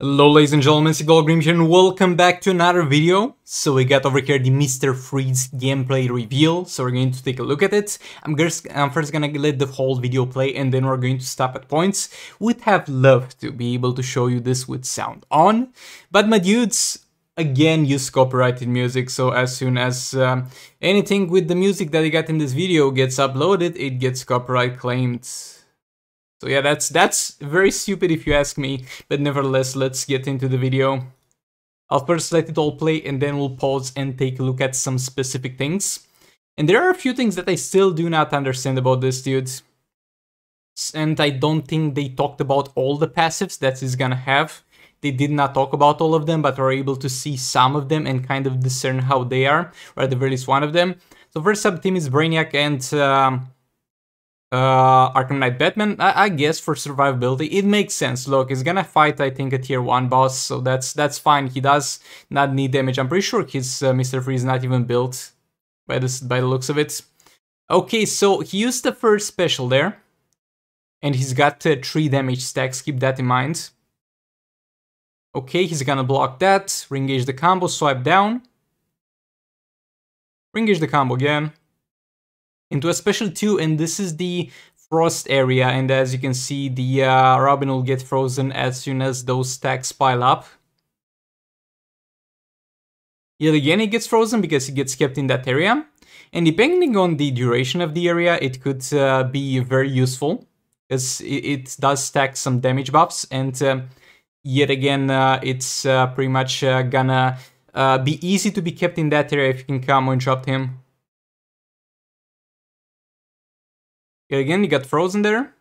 Hello ladies and gentlemen, Sigvalgrim here and welcome back to another video. So we got over here the Mr. Freeze gameplay reveal, so we're going to take a look at it. I'm first gonna let the whole video play and then we're going to stop at points. Would have loved to be able to show you this with sound on, but my dudes again use copyrighted music, so as soon as anything with the music that I got in this video gets uploaded, it gets copyright claimed. So yeah, that's very stupid if you ask me, but nevertheless, let's get into the video. I'll first let it all play and then we'll pause and take a look at some specific things. And there are a few things that I still do not understand about this dude. And I don't think they talked about all the passives that he's gonna have. They did not talk about all of them, but we're able to see some of them and kind of discern how they are, or at the very least one of them. So first up team is Brainiac and Arkham Knight Batman. I guess for survivability it makes sense. Look, he's gonna fight I think a tier 1 boss, so that's fine. He does not need damage. I'm pretty sure his Mr. Freeze is not even built by the looks of it. Okay, so he used the first special there and he's got 3 damage stacks, keep that in mind. Okay, he's gonna block that, re-engage the combo, swipe down, re-engage the combo again into a special 2, and this is the frost area, and as you can see the Robin will get frozen as soon as those stacks pile up. Yet again he gets frozen because he gets kept in that area, and depending on the duration of the area it could be very useful, because it does stack some damage buffs, and yet again it's pretty much gonna be easy to be kept in that area if you can combo interrupt him. Again, he got frozen there.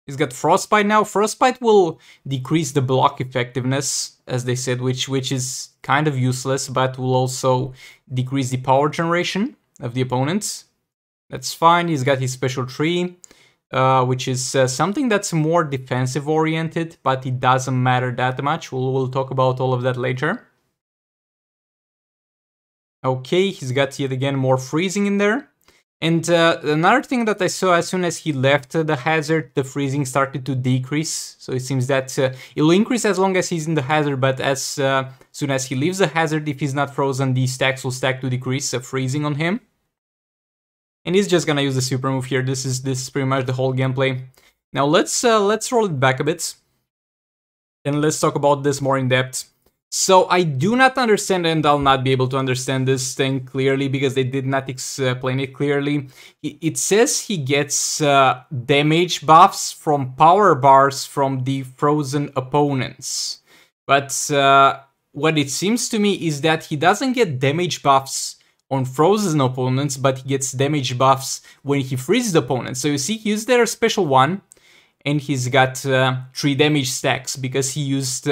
He's got Frostbite now. Frostbite will decrease the block effectiveness, as they said, which is kind of useless, but will also decrease the power generation of the opponents. That's fine. He's got his special 3, which is something that's more defensive oriented, but it doesn't matter that much. We'll talk about all of that later. Okay, he's got yet again more freezing in there. And another thing that I saw, as soon as he left the hazard, the freezing started to decrease. So it seems that it will increase as long as he's in the hazard, but as soon as he leaves the hazard, if he's not frozen, the stacks will stack to decrease freezing on him. And he's just gonna use the super move here. This is pretty much the whole gameplay. Now let's roll it back a bit, and let's talk about this more in depth. So I do not understand, and I'll not be able to understand this thing clearly because they did not explain it clearly. It says he gets damage buffs from power bars from the frozen opponents. But what it seems to me is that he doesn't get damage buffs on frozen opponents, but he gets damage buffs when he freezes opponents. So you see, he used their special 1, and he's got 3 damage stacks because he used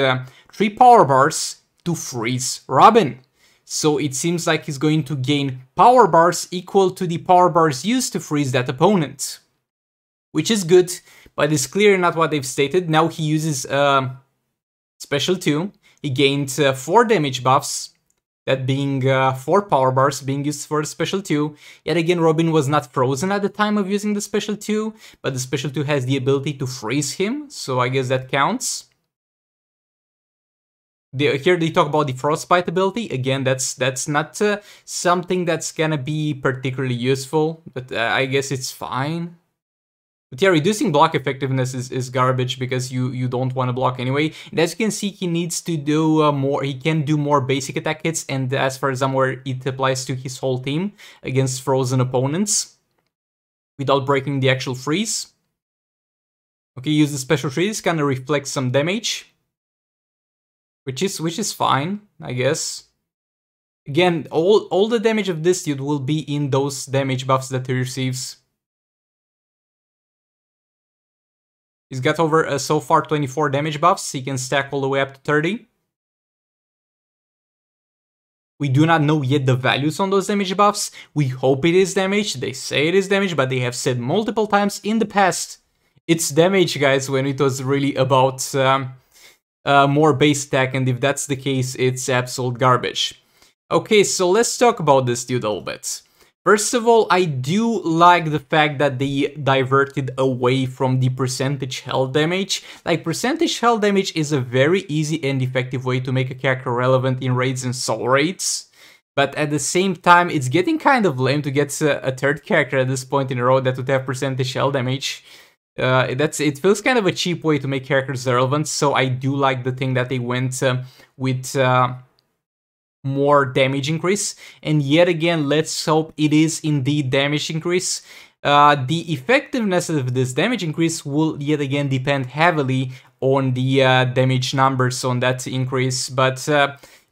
3 power bars to freeze Robin. So it seems like he's going to gain power bars equal to the power bars used to freeze that opponent, which is good, but it's clearly not what they've stated. Now he uses special 2. He gained 4 damage buffs, that being 4 power bars being used for the special 2. Yet again, Robin was not frozen at the time of using the special 2, but the special 2 has the ability to freeze him, so I guess that counts. Here they talk about the Frostbite ability. Again, that's not something that's gonna be particularly useful, but I guess it's fine. But yeah, reducing block effectiveness is garbage because you don't want to block anyway. And as you can see, he needs to do more. He can do more basic attack hits, and as far as I'm aware, it applies to his whole team against frozen opponents without breaking the actual freeze. Okay, use the special freeze, kind of reflects some damage, which is fine, I guess. Again, all the damage of this dude will be in those damage buffs that he receives. He's got over, so far, 24 damage buffs. He can stack all the way up to 30. We do not know yet the values on those damage buffs. We hope it is damage. They say it is damage, but they have said multiple times in the past it's damage, guys, when it was really about more base stack, and if that's the case, it's absolute garbage. Okay, so let's talk about this dude a little bit. First of all, I do like the fact that they diverted away from the percentage health damage. Like, percentage health damage is a very easy and effective way to make a character relevant in raids and soul raids. But at the same time, it's getting kind of lame to get a third character at this point in a row that would have percentage health damage. It feels kind of a cheap way to make characters relevant, so I do like the thing that they went with more damage increase. And yet again, let's hope it is indeed damage increase. The effectiveness of this damage increase will yet again depend heavily on the damage numbers on that increase, but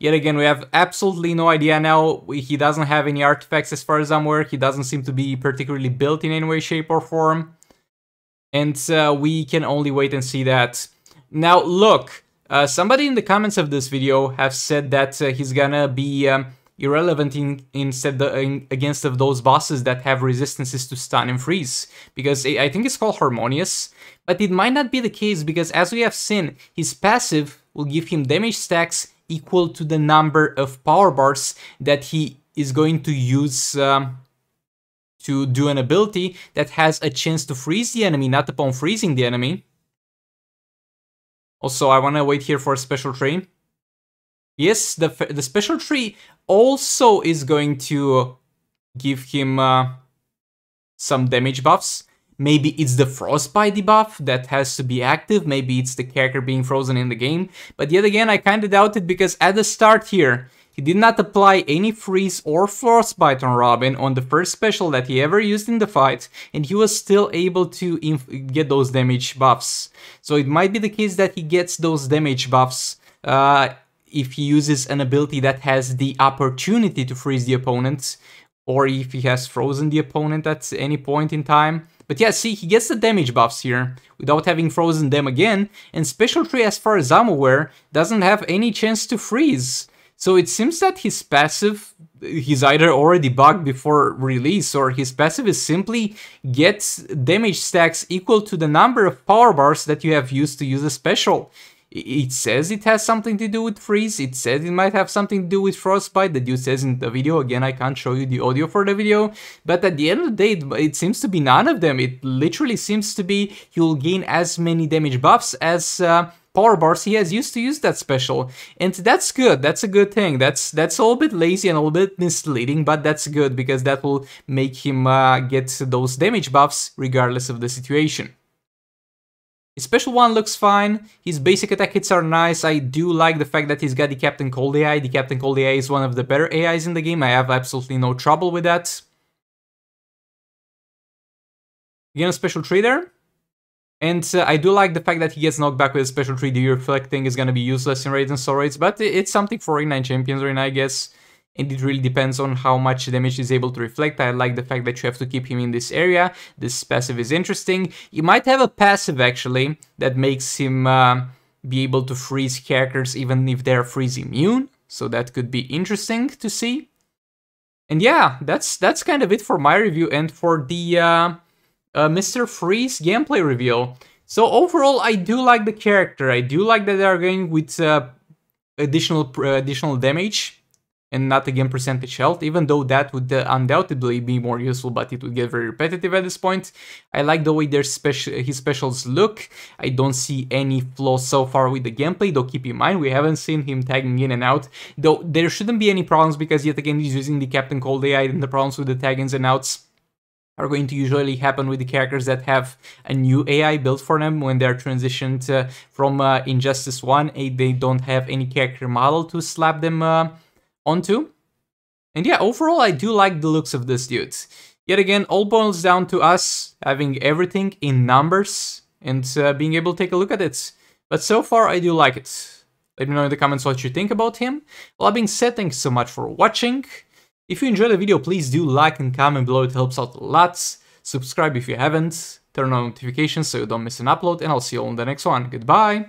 yet again, we have absolutely no idea now. He doesn't have any artifacts as far as I'm aware. He doesn't seem to be particularly built in any way, shape, or form. And we can only wait and see that. Now, look, somebody in the comments of this video have said that he's gonna be irrelevant against of those bosses that have resistances to stun and freeze. Because I think it's called Harmonious. But it might not be the case because, as we have seen, his passive will give him damage stacks equal to the number of power bars that he is going to use to do an ability that has a chance to freeze the enemy, not upon freezing the enemy. Also, I want to wait here for a special tree. Yes, the special tree also is going to give him some damage buffs. Maybe it's the Frostbite debuff that has to be active, maybe it's the character being frozen in the game. But yet again, I kinda doubt it because at the start here, he did not apply any freeze or Frostbite on Robin on the first special that he ever used in the fight, and he was still able to get those damage buffs. So it might be the case that he gets those damage buffs if he uses an ability that has the opportunity to freeze the opponent, or if he has frozen the opponent at any point in time. But yeah, see, he gets the damage buffs here without having frozen them again, and Special Tree, as far as I'm aware, doesn't have any chance to freeze. So it seems that his passive, he's either already bugged before release, or his passive is simply gets damage stacks equal to the number of power bars that you have used to use a special. It says it has something to do with freeze, it says it might have something to do with Frostbite, the dude says in the video. Again, I can't show you the audio for the video, but at the end of the day, it seems to be none of them. It literally seems to be he'll gain as many damage buffs as power bars he has used to use that special. And that's good, that's a good thing. That's a little bit lazy and a little bit misleading, but that's good because that will make him get those damage buffs regardless of the situation. His special one looks fine, his basic attack hits are nice. I do like the fact that he's got the Captain Cold AI. The Captain Cold AI is one of the better AIs in the game. I have absolutely no trouble with that. Again, a special tree there. And I do like the fact that he gets knocked back with a special tree. The reflecting is gonna be useless in raids and soul raids, but it's something for Ring 9 champions right now, I guess. And it really depends on how much damage he's able to reflect. I like the fact that you have to keep him in this area. This passive is interesting. You might have a passive, actually, that makes him be able to freeze characters even if they're freeze immune. So that could be interesting to see. And yeah, that's kind of it for my review and for the Mr. Freeze gameplay reveal. So overall, I do like the character. I do like that they are going with additional damage and not again percentage health, even though that would undoubtedly be more useful, but it would get very repetitive at this point. I like the way his specials look. I don't see any flaws so far with the gameplay, though keep in mind we haven't seen him tagging in and out, though there shouldn't be any problems because yet again he's using the Captain Cold AI, and the problems with the tag-ins and outs are going to usually happen with the characters that have a new AI built for them when they're transitioned from Injustice 1. They don't have any character model to slap them onto. And yeah, overall I do like the looks of this dude. Yet again, all boils down to us having everything in numbers and being able to take a look at it. But so far I do like it. Let me know in the comments what you think about him. Well, that being said, thanks so much for watching. If you enjoyed the video, please do like and comment below, it helps out a lot. Subscribe if you haven't, turn on notifications so you don't miss an upload, and I'll see you all in the next one. Goodbye!